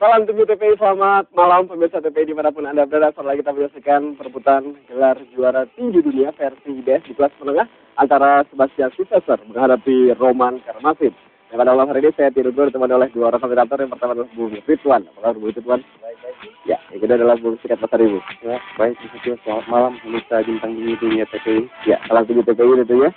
Salam tunggu TPI, selamat malam pemirsa TPI dimanapun Anda berada. Setelah kita menyaksikan perebutan gelar juara tinju dunia versi IBS di kelas menengah antara Sebastian Sisseser menghadapi Roman Karmasin. Yang pada malam hari ini saya tidak ditemani oleh dua orang komentator. Yang pertama adalah Bung Ridwan. Apa kabar Bung Ridwan? Baik. Ya, yang kedua adalah Bung Sikat Pasaribu. Ya, baik, selamat malam pemirsa bintang bintang dunia TPI. Ya, salam tunggu TPI tentunya.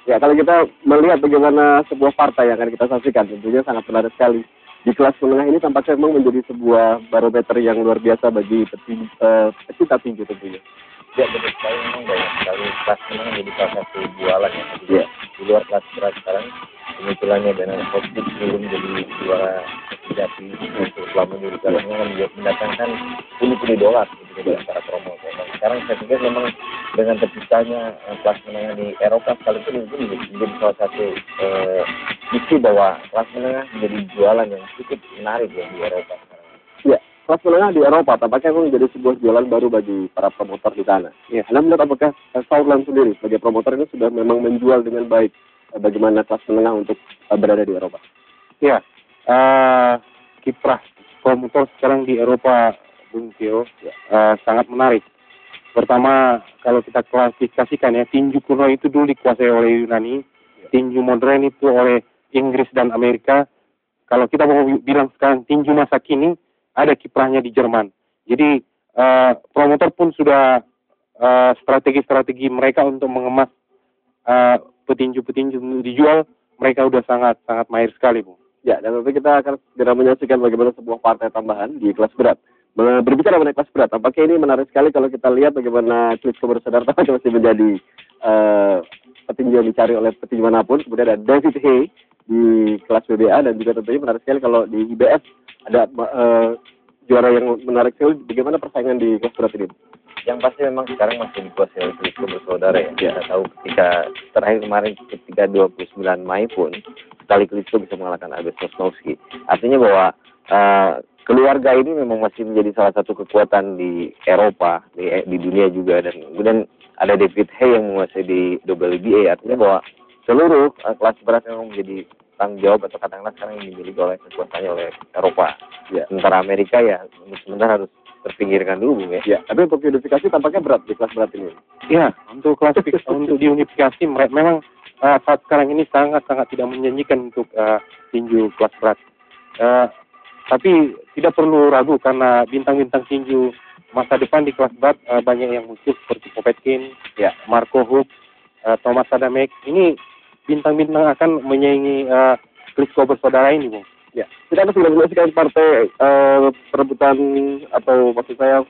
Ya, kalau kita melihat bagaimana sebuah partai yang akan kita saksikan, tentunya sangat menarik sekali. Di kelas menengah ini tampaknya memang menjadi sebuah barometer yang luar biasa bagi pecinta tinju tentunya. Ya, betul sekali, memang banyak sekali kelas menengah menjadi salah satu jualan ya. Yeah. Di luar kelas berat sekarang kemunculannya dengan Optik belum menjadi juara sejati selama ini karena mendatangkan pundi-pundi dolar gitu dari antara promotor. Dan sekarang saya pikir memang dengan terciptanya kelas menengah di Eropa sekalipun itu menjadi salah satu bukti bahwa kelas menengah menjadi jualan yang cukup menarik ya di Eropa sekarang. Ya, kelas menengah di Eropa tampaknya memang menjadi sebuah jualan baru bagi para promotor di sana. Ya, Anda melihat apakah Sauerland sendiri sebagai promotor ini sudah memang menjual dengan baik bagaimana kelas menengah untuk berada di Eropa? Ya, kiprah promotor sekarang di Eropa, Bung Tio, sangat menarik. Pertama, kalau kita klasifikasikan ya, tinju kuno itu dulu dikuasai oleh Yunani, tinju modern itu oleh Inggris dan Amerika. Kalau kita mau bilang sekarang tinju masa kini, ada kiprahnya di Jerman. Jadi promotor pun sudah strategi-strategi mereka untuk mengemas petinju-petinju dijual, mereka udah sangat mahir sekali, Bu. Ya, dan nanti kita akan segera menyaksikan bagaimana sebuah partai tambahan di kelas berat. Berbicara mengenai kelas berat, tampaknya ini menarik sekali kalau kita lihat bagaimana Klitschko bersaudara tampaknya masih menjadi petinju yang dicari oleh petinju manapun. Kemudian ada David Haye di kelas WBA dan juga tentunya menarik sekali kalau di IBF ada juara yang menarik sekali. Bagaimana persaingan di kelas berat ini? Yang pasti memang sekarang masih dikuasai oleh Klitschko bersaudara ya. Kita tahu ketika terakhir kemarin ketika 29 Mei pun sekali Klitschko bisa mengalahkan Albert Sosnowski. Artinya bahwa keluarga ini memang masih menjadi salah satu kekuatan di Eropa, di dunia juga, dan kemudian ada David Haye yang menguasai di WBA. Artinya bahwa seluruh kelas berat memang menjadi tanggung jawab atau katakanlah sekarang yang dimiliki oleh kekuatannya oleh Eropa. Ya. Sementara Amerika ya sementara harus terpinggirkan dulu, Bung ya. Ya, tapi untuk unifikasi tampaknya berat di kelas berat ini. Ya, untuk klasifikasi untuk diunifikasi memang saat sekarang ini sangat tidak menjanjikan untuk tinju kelas berat. Tapi tidak perlu ragu karena bintang-bintang tinju masa depan di kelas berat banyak yang muncul seperti Povetkin, ya, Marco Huck, Thomas Adamek. Ini bintang-bintang akan menyaingi Klitschko bersaudara ini, Bung. Ya, kita akan segera menyaksikan partai perebutan atau maksud saya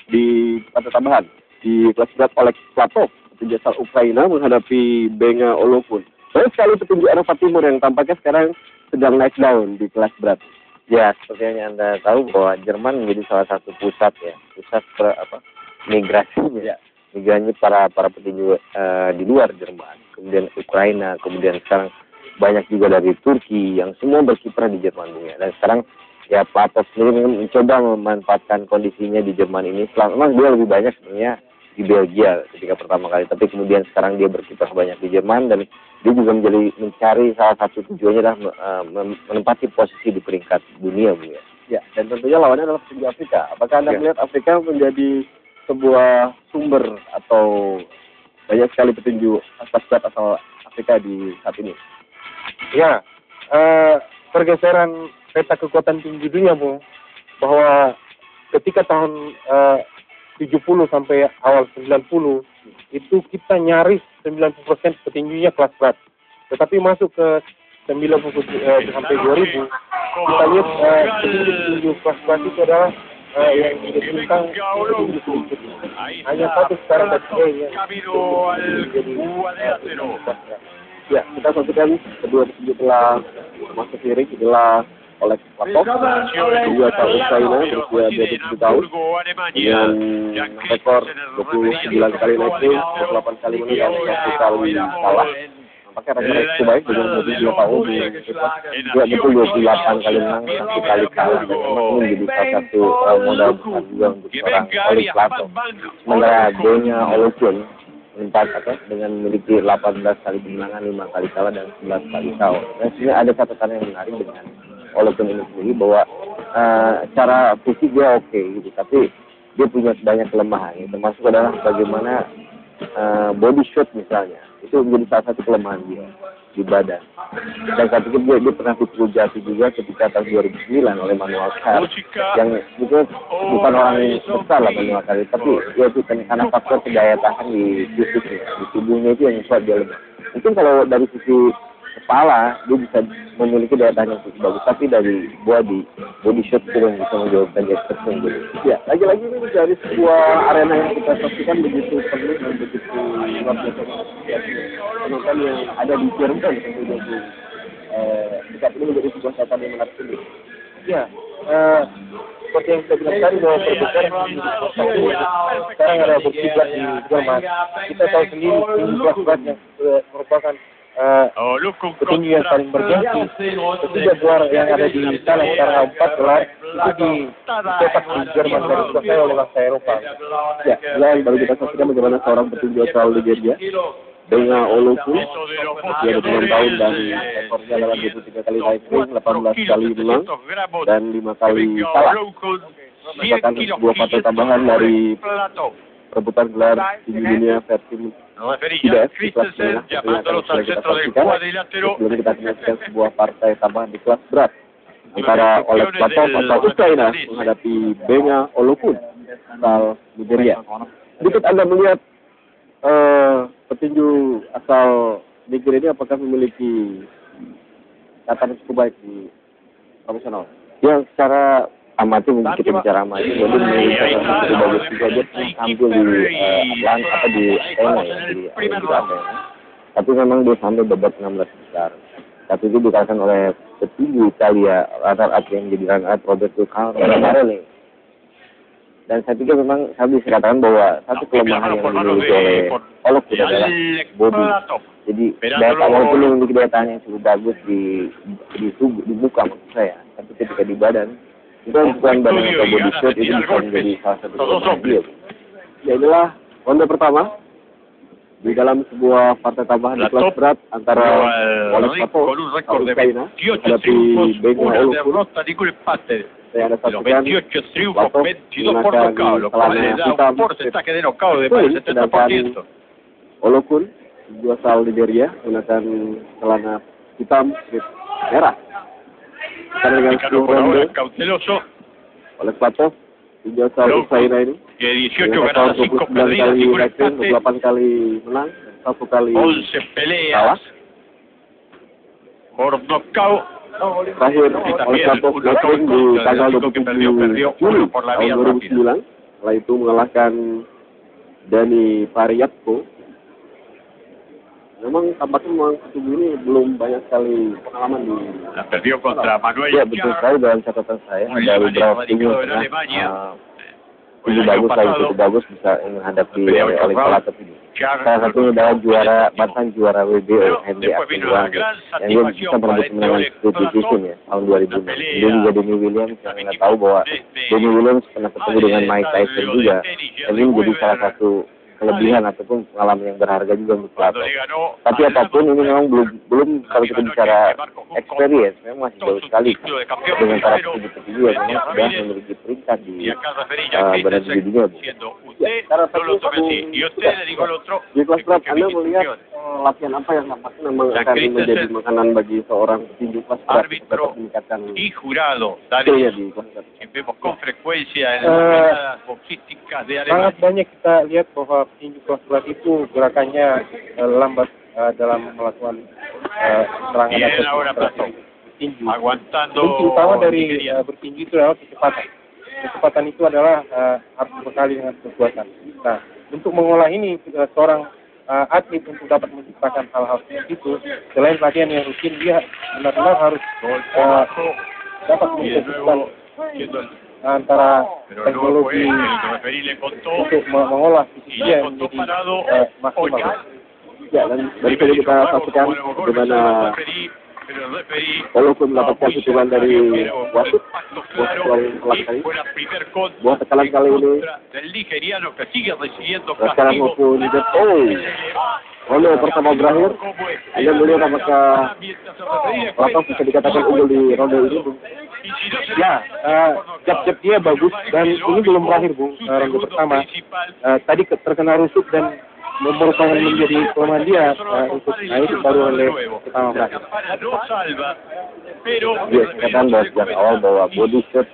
di partai tambahan di kelas berat Oleg Platov petinju asal Ukraina menghadapi Benga Olofun. Banyak sekali petinju Eropa Timur yang tampaknya sekarang sedang naik daun di kelas berat. Ya, seperti yang Anda tahu bahwa Jerman menjadi salah satu pusat migrasinya. Ya. Migrasi para petinju di luar Jerman, kemudian Ukraina, kemudian sekarang banyak juga dari Turki yang semua berkiprah di Jerman, Bung ya. Dan sekarang ya Platov sendiri mencoba memanfaatkan kondisinya di Jerman ini. Memang dia lebih banyak sebenarnya di Belgia ketika pertama kali, tapi kemudian sekarang dia berkiprah banyak di Jerman dan dia juga mencari salah satu tujuannya adalah menempati posisi di peringkat dunia, Bu ya. Ya, dan tentunya lawannya adalah petinju Afrika. Apakah Anda melihat Afrika menjadi sebuah sumber atau banyak sekali petinju asal Afrika di saat ini? Ya, pergeseran peta kekuatan tinju dunia, Bu, bahwa ketika tahun 70 sampai awal 90 itu kita nyaris 90% petinjunya kelas berat. Tetapi masuk ke 90 sampai 2000 kita lihat petinju kelas berat itu adalah yang menjadi bintang petinju sedikit. Hanya satu sekarang yang ya, kita saksikan kedua petinju telah masuk ring adalah Oleg Platov, dia asal Ukraina berusia 27 tahun dengan rekor 29 kali naik ring, 28 kali menang, 1 kali kalah. Nampaknya rekor itu baik dengan 22 tahun juga betul 28 kali menang, 1 kali kalah, dan memang ini menjadi salah satu modal besar juga untuk seorang Oleg Platov. Sementara Benga Olofun dengan memiliki 18 kali kemenangan, 5 kali kalah dan 11 kali KO. Dan sebenarnya ada catatan yang menarik dengan Olofun ini sendiri bahwa cara fisik dia oke gitu, tapi dia punya banyak kelemahan, termasuk adalah bagaimana body shot misalnya, itu menjadi salah satu kelemahan dia di badan. Dan saya pikir dia pernah dipukul jatuh juga ketika tahun 2009 oleh Manuel Carr, yang itu bukan orang yang besar lah Manuel Carr, tapi ya itu karena faktor daya tahan di fisiknya, di tubuhnya itu yang membuat dia lemah. Mungkin kalau dari sisi kepala dia bisa memiliki daya tahan yang cukup bagus, tapi dari body shot itu yang bisa menjawabkan dia tersebut. Ya, lagi-lagi ini dari sebuah arena yang kita saksikan begitu penuh dan begitu luar biasa. Penonton yang ada di Jerman kemudian saat ini menjadi sebuah catatan yang menarik ini. Ya, seperti yang saya bilang tadi bahwa perbedaan sekarang ada berkiblat di Jerman. Kita tahu sendiri kelas yang merupakan petinju yang paling bergengsi. Ketiga gelar yang ada di sana sekarang 4 gelar itu dicetak di Jerman dan dikuasai oleh bangsa Eropa. Ya, dan baru kita saksikan bagaimana seorang petinju asal Nigeria, Benga Olofun, dia 26 tahun dan rekornya adalah 23 kali naik ring, 18 kali menang dan 5 kali kalah. Merupakan sebuah partai tambahan dari perebutan gelar tinju dunia versi IBF di kelas menengah yang akan segera kita saksikan. Sebelum kita menyaksikan sebuah partai tambahan di kelas berat antara Oleg Platov atau Ukraina menghadapi Benga Olofun asal Nigeria. Sedikit Anda melihat petinju asal Nigeria ini apakah memiliki catatan yang cukup baik di profesional? Ya, secara amati mungkin kita bicara amati, jadi memiliki catatan cukup bagus juga. Dia tampil di Atlanta di Athena ya, di Athena. Tapi memang dia sampai babak 16 besar. Tapi itu dikalahkan oleh petinju Italia, runner-up yang menjadi runner-up Roberto Carrelli. Dan saya pikir memang saya bisa katakan bahwa satu kelemahan yang dimiliki oleh Olofun adalah body. Jadi daya tahan walaupun dia memiliki daya tahan yang cukup bagus di tubuh, di muka maksud saya, tapi ketika di badan itu bukan badan atau body shot itu bisa menjadi salah satu kelemahan dia. Ya, inilah ronde pertama di dalam sebuah partai tambahan di kelas berat antara Oleg Platov atau Ukraina menghadapi Benga Olofun. Saya ada saksikan Platov menggunakan celana hitam sedangkan Olofun juga asal Nigeria menggunakan celana hitam merah. Karena dengan 10 ronde Oleg Platov juga asal Ukraina ini dengan 29 kali naik ring, 28 kali menang dan 1 kali kalah. Terakhir Oleg Platov naik ring di tanggal 27 Juli tahun 2009. Setelah itu mengalahkan Dani Pariatko. Memang tampaknya petinju ini belum banyak sekali pengalaman di. Ya, betul sekali dalam catatan saya ada beberapa petinju yang bagus, lagi cukup bagus bisa menghadapi Oleg Platov ini. Salah satunya adalah juara WBO Henry Akindwan yang dia bisa merebut kemenangan split decision ya tahun 2006. Dia juga Denny Williams yang nggak tahu bahwa Denny Williams pernah ketemu dengan Mike Tyson juga. Dan ini menjadi salah satu kelebihan ataupun pengalaman yang berharga juga untuk Platov. Tapi apapun ini memang belum kalau kita bicara experience memang masih jauh sekali dengan para petinju yang memang sudah memiliki peringkat di badan tinggi dunia. Ya, karena di kelas berat Anda melihat latihan apa yang nampaknya memang akan menjadi makanan bagi seorang petinju kelas berat untuk meningkatkan skillnya di kelas berat. Sangat banyak kita lihat bahwa petinju kelas berat itu gerakannya lambat dalam melakukan serangan atau bertinju. Kunci utama dari bertinju itu adalah kecepatan. Kecepatan itu adalah harus berkali dengan kekuatan. Nah, untuk mengolah ini seorang atlet untuk dapat menciptakan hal-hal seperti itu, selain latihan yang rutin, dia benar-benar harus dapat menfokuskan antara teknologi untuk mengolah fisiknya menjadi maksimal. Ya, dan dari sini kita saksikan bagaimana Olofun mendapatkan hitungan dari wasit buat tekanan kali ini sekarang maupun ronde pertama berakhir. Anda melihat apakah Platov bisa dikatakan unggul di ronde ini? Ya, jab-jab dia bagus dan ini belum berakhir, Bung. Ronde pertama tadi terkena rusuk dan merupakan menjadi kelemahan dia untuk naik baru oleh pertama berakhir. Dia katakan bahwa sejak awal bahwa body shot